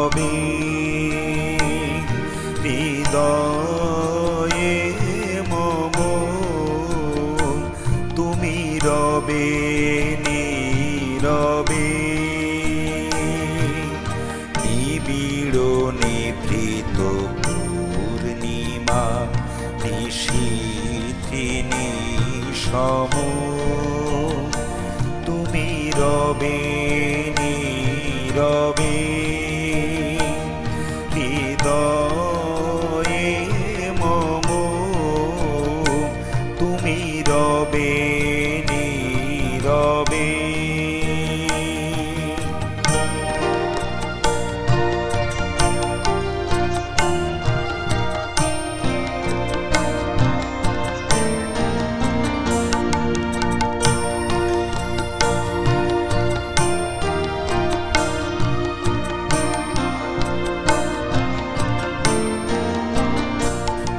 রবে হৃদয়ে মম, তুমি রবে নীরবে নিবিড় নিভৃত পূর্ণিমা নিশীথে নিশম, তুমি রবে নীরবে হৃদয়ে মম, তুমি রবে নীরবে।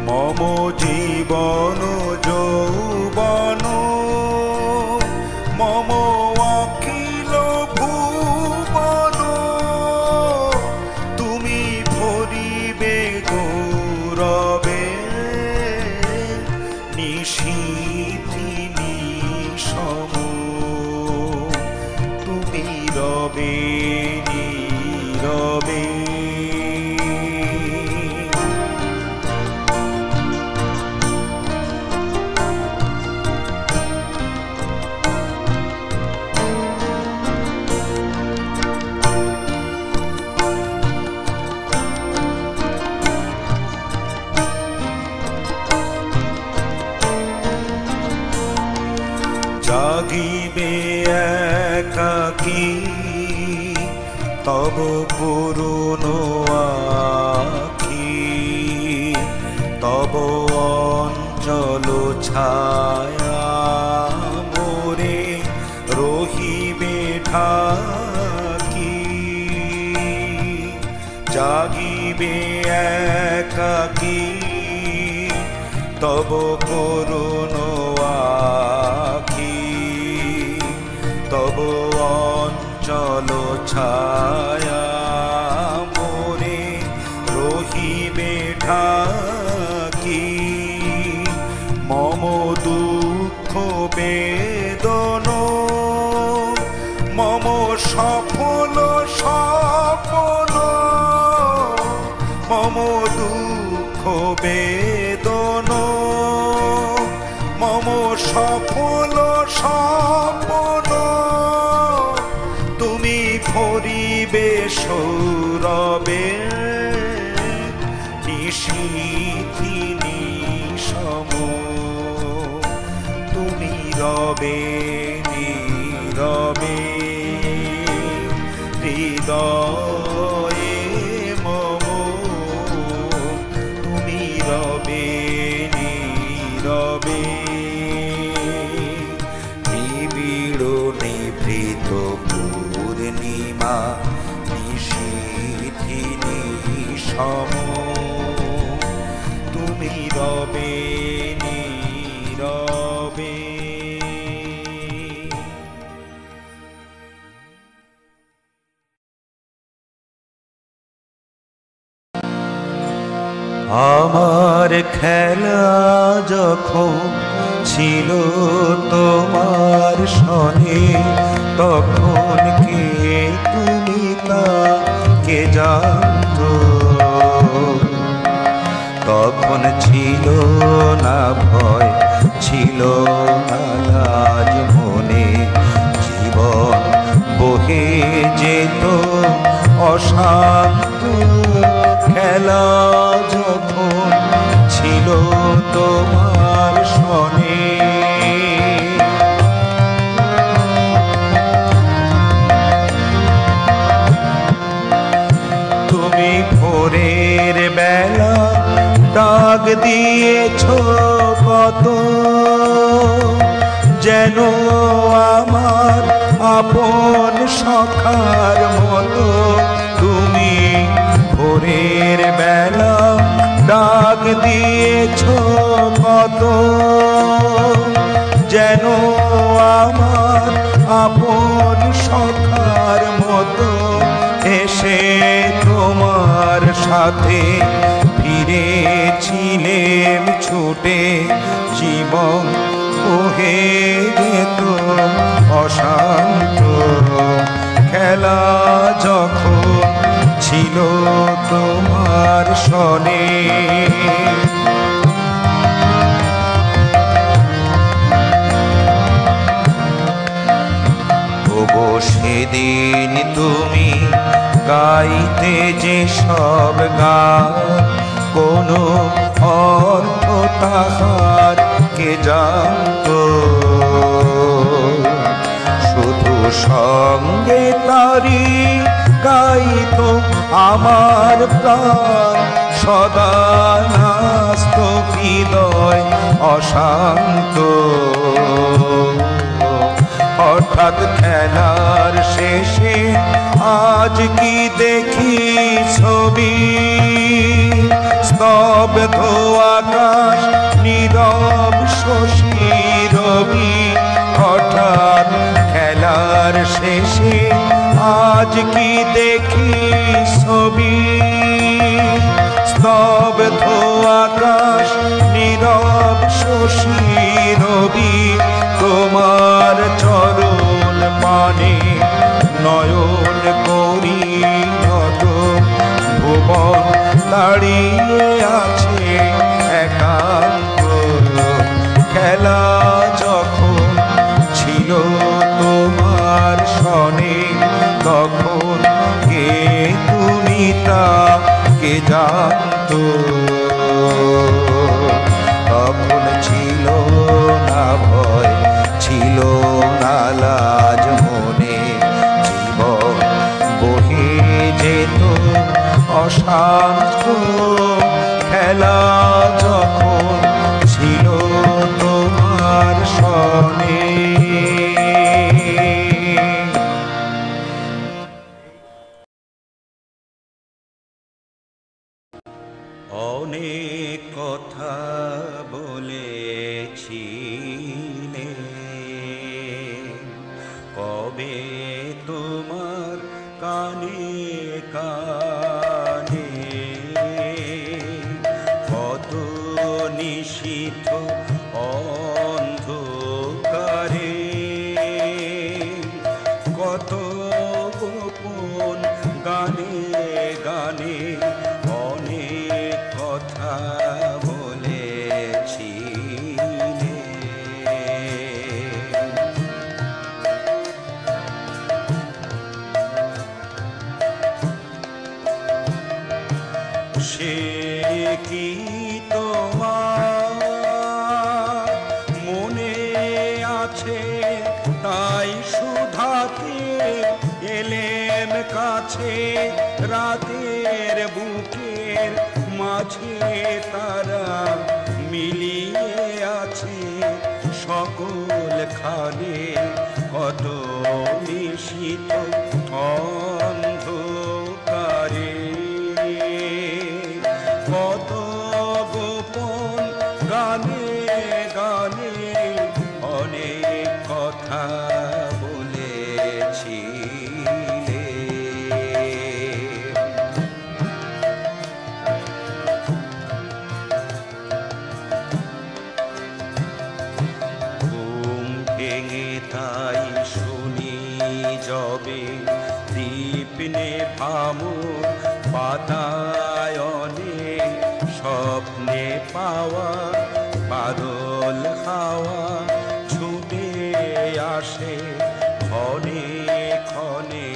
মম জীবন যৌবন মম অখিল ভুবন, তুমি ভরিবে গৌরবে নিশীথে নিশম, তুমি রবে নীরবে। জাগিবে একাকী তব করুণ আখি, তব অঞ্চল ছায়া মোরে রহিবে ঢাকি। জাগিবে একাকী তব করুণ আখি, তব অঞ্চল ছায়া মোরে রহিবে ঢাকি। মম দুঃখ বেদন মম সফল স্বপ্ন, মম দুঃখ বেদন মম সফল স্বপ্ন, তুমি ভরিবে সৌরবে নিশীথে নিশম, তুমি রবে নীরবে হৃদয়ে মম, তুমি রবে নীরবে নিবিড় নিভৃত পূর্ণিমা নিশীথে নিশম, তুমি রবে নীরবে। আমার খেলা যখন ছিল তোমার সনে, তখন কে তুমি তা কে জানতো, তখন ছিল না ভয় ছিল না লাজ মনে, জীবন বহে যেত অশান্ত খেলা যখন ছিল তোমার সনে। তুমি ভোরের বেলা ডাক দিয়েছ কত, যেন আমার আপন সখার মতো। তুমি ভোরের বেলা ডাক দিয়েছ কত, যেন আমার আপন সখার মতো। এসে তোমার সাথে ফিরেছিলেম ছুটে, জীবন বহে যেত অশান্ত। খেলা যখন ছিল তোমার সনে, ওগো সেদিন তুমি গাইতে যে সব গান, কোনো অর্থ তাহার কে জানতো, শুধু সঙ্গে তারি গাইতো আমার প্রাণ, সদা নাস্ত হৃদয় অশান্ত। হঠাৎ খেলার শেষে আজ কি দেখি ছবি, স্তব্ধ আকাশ নীরব শশী রবি। হঠাৎ খেলার শেষে আজ কি দেখি ছবি, স্তব্ধ আকাশ নীরব শশী রবি। তোমার চরণ পানে নয়ন করি নত, ভুবন দাঁড়িয়ে আছে একান্ত। খেলা যখন ছিল তোমার সনে, তখন কে তুমি তা কে জানতো, তখন ছিল না ভয়, ছিল না লাজ মনে, জীবন বহে যেত অশান্ত। খেলা যখন ছিল তোমার সনে। অনেক কথা বলেছিলে, কবে তোমার কানে কানে, কত নিশীথ অন্ধকারে, কত গোপন গানে গানে অনেক কথা বলেছিলে। সে কি তোমার মনে আছে? তাই শুধাতে এলেম কাছে, রাতের বুকের মাঝে তারা মিলিয়ে আছে সকল খানে, কত নিশীথ অন্ধকারে, কত গোপন গানে গানে অনেক কথা বলেছিলে। ঘুম ভেঙে তাই শুনি যবে দীপ নেভামো বাতায়নে, স্বপ্নে পাওয়া বাদল হাওয়া ছুটে আসে ক্ষণে ক্ষণে।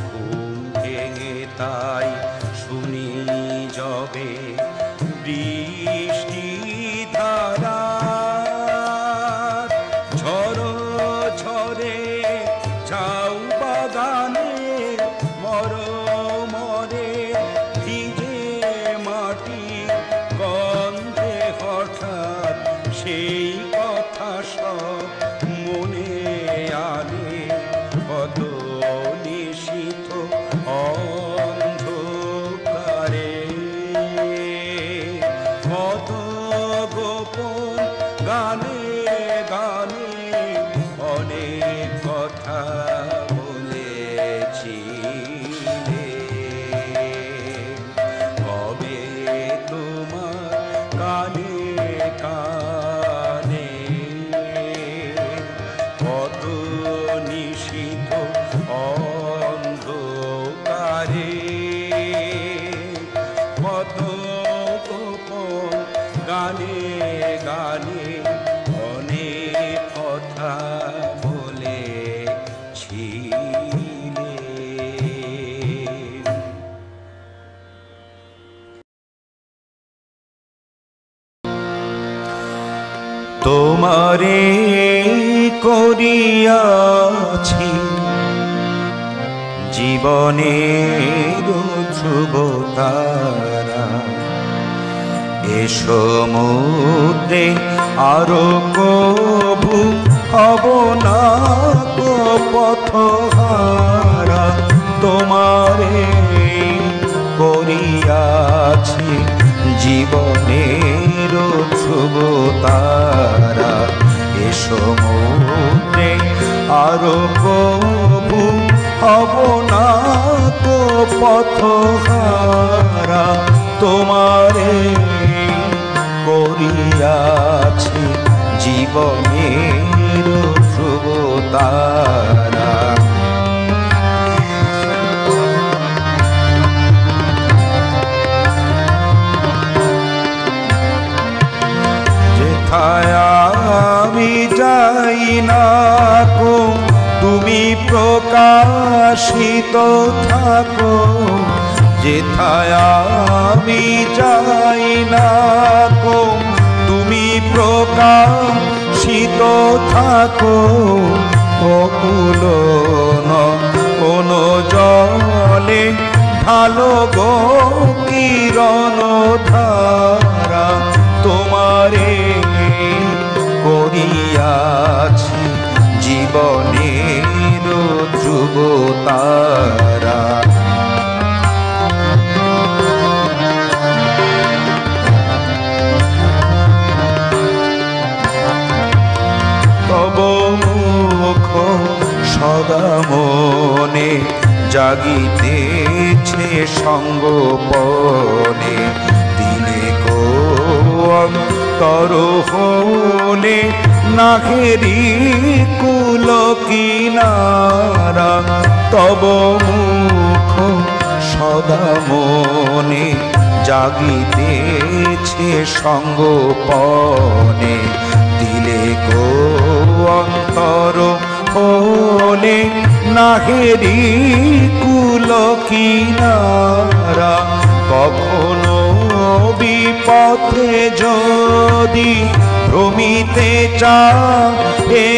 ঘুম ভেঙে তাই শুনি যবে বৃষ্টি ধারা, ঝড়ো ঝরে যাও বাগানে, মরমরে ভিজে মাটি গন্ধে হঠাৎ গানে গানে অনেক কথা বলেছিলে। তোমারে করিয়াছি জীবনের ধ্রুব তারা, এ সমুদ্রে আরো কবু হব না গো পথহারা। তোমারে করিয়াছি জীবনের ধ্রুব তারা, এ সমুদ্রে আরো কবু হব না গো পথহারা। তোমারে করিয়াছি জীবনের ধ্রুব তারা। যেথায় আমি যাই না কো তুমি প্রকাশিত থাকো, যেথায় আমি যাই না কো তুমি প্রকাশিত থাকো। অকুল কোন জলে ঢালো গো কিরণ ধারা। তোমারে করিয়াছি জীবনের ধ্রুব তারা। তব মুখ সদা মনে জাগিতেছে সঙ্গোপনে, দিলে গো অন্তর হলে নাহেরি কুল কিনারা। তব মুখ সদা মনে জাগিতেছে সঙ্গোপনে, দিলে গো অন্তর হলে নাহেরি কুল কিনারা। কখনো বিপথে যদি ভ্রমিতে চাহে,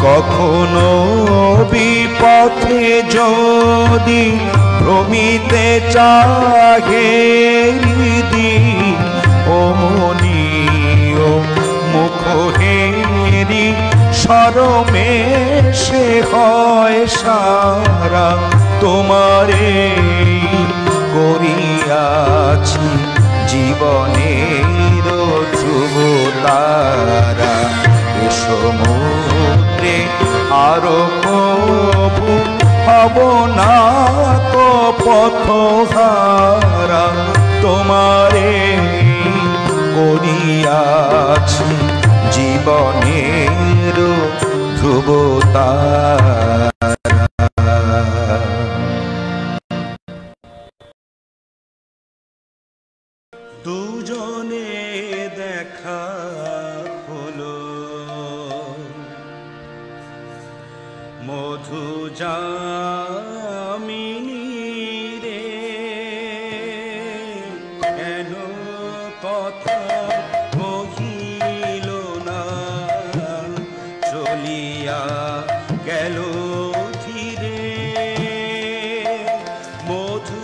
কখনো বিপথে যদি ভ্রমিতে চাহে, ও মনি ও মুখ হেরি শরমে সে হয় সারা। তোমারে করিয়াছি জীবনের ধ্রুব তারা, এ সমুদ্রে আরো কবু হব না তো পথহারা। তোমারে করিয়াছি জীবনের ধ্রুব তারা। দুজনে দেখা হলো মধু যামিনী রে, কেন কথা কহিল না, চলিয়া গেল ধীরে। মধু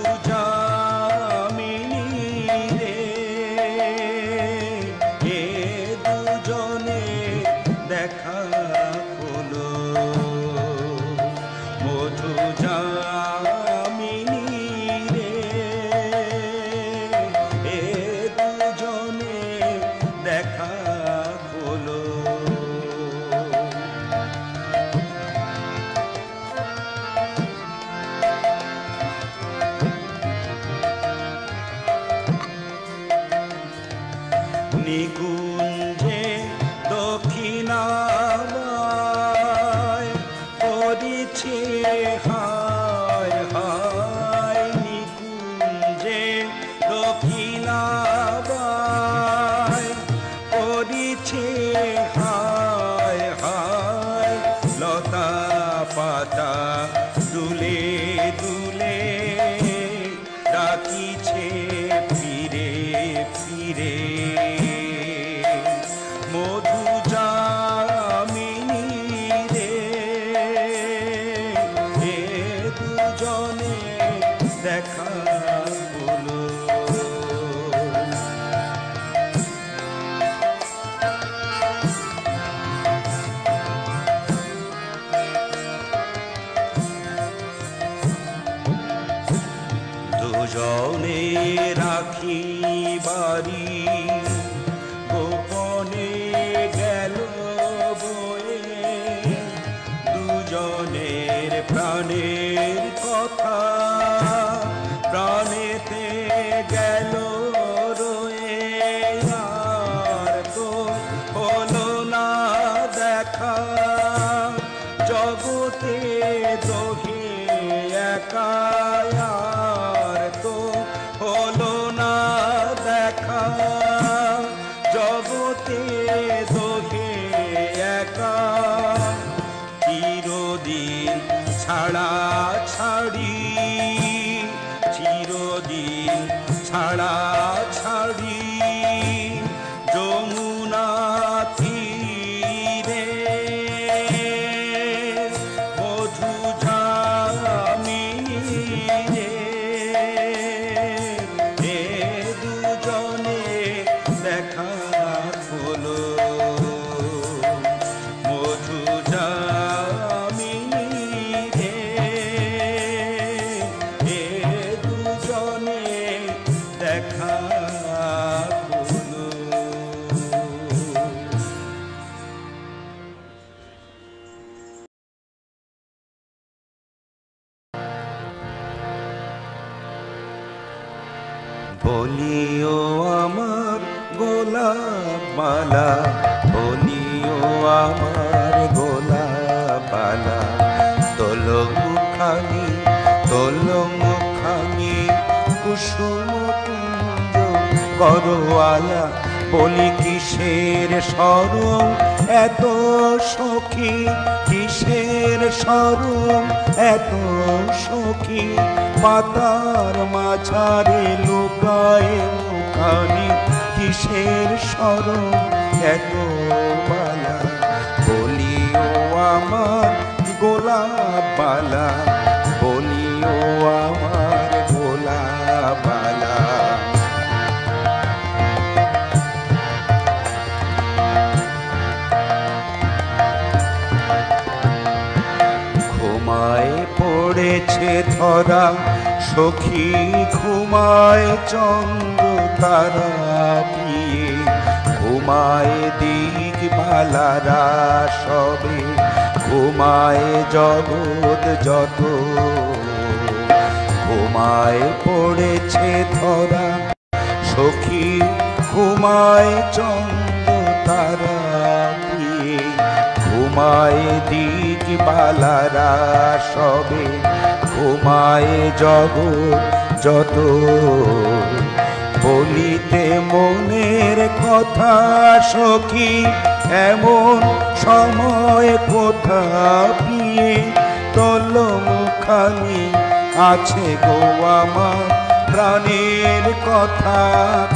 দেখা হলো মধু যামিনী রে, এ দুজনে দেখা হলো। দেখা হলো। দুজনে রাখি বাড়ি গোপনে গেল বয়ে, দুজনের প্রাণের কথা প্রাণেতে গেল রয়ে, আর তো হলো না দেখা জগতে দোহে একা, আর তো হলো না দেখা জগতে দোহে একা, চিরদিন ছাড়া ছাড়ি, চিরদিন ছাড়া ছাড়ি যমুনা তীরে মধু ঝামিনী রে, এ দুজনে দেখা হলো। মধু ঝামিনী রে, এ দুজনে দেখা হলো। বলিও আমার গোলাপ মালা, বলিও আমার গোলাপ মালা, তোলো মুখানি তোলো মুখানি কুসুম কুঞ্জ করওয়ালা, বলি কিসের শরম এত সখী, কিসের শরম এত সখী, পাতার মাঝারে লুকায় মুখানি, কিসের শরম এত বালা, বলিও আমার গোলাপ বালা, বলিও আমার গোলাপ বালা। ঘুমায় পড়েছে ধরা সখী, ঘুমায় চন্দ্র তারা পিয়ে, ঘুমায় দিক বালারা সবে, ঘুমায় জগৎ যত, ঘুমায় পড়েছে ধরা সখী, ঘুমায় চন্দ্র তারা পিয়ে, ঘুমায় দিক বালারা সবে, ঘুমায় জগৎ যত, বলিতে মনের কথা সখী, এমন সময় কোথা পিয়ে, তোলো মুখানি আছে গো আমার প্রাণের কথা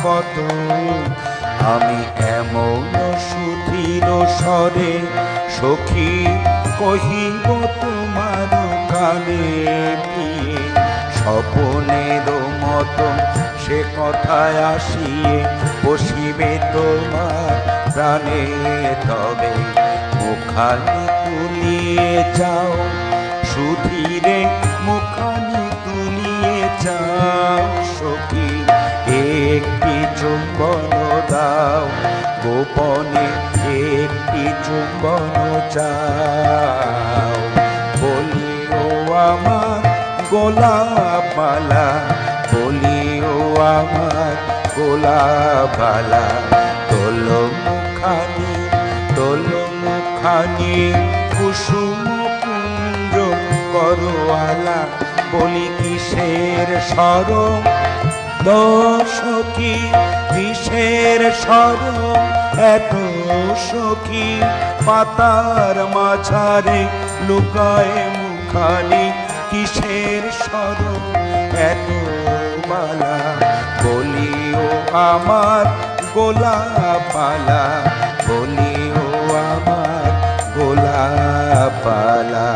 কত, আমি এমন সুধীর স্বরে সখী কহিব তোমার কানে পিয়ে, স্বপনের মতো সে কথায় আসিয়ে বসিবে তোমার প্রাণে, তবে মুখানি তুলিয়ে যাও সুধীরে, মুখানি তুলিয়ে যাও সখী, একটি চুম্বন দাও গোপনে, একটি চুম্বন চাও, বলিও আমার গোলাপ মালা, বলিও আমার গোলাপ মালা, তোলো মুখানি তোলো মুখানি কুসুম কুঞ্জ করওয়ালা, বলি কিসের শরম দোষী, কিসের শরম এত সখী, পাতার মাঝারে লুকায় মুখানি, কিসের শরম এত বালা, বলিও আমার গোলাপ মালা, বলিও আমার গোলাপ মালা।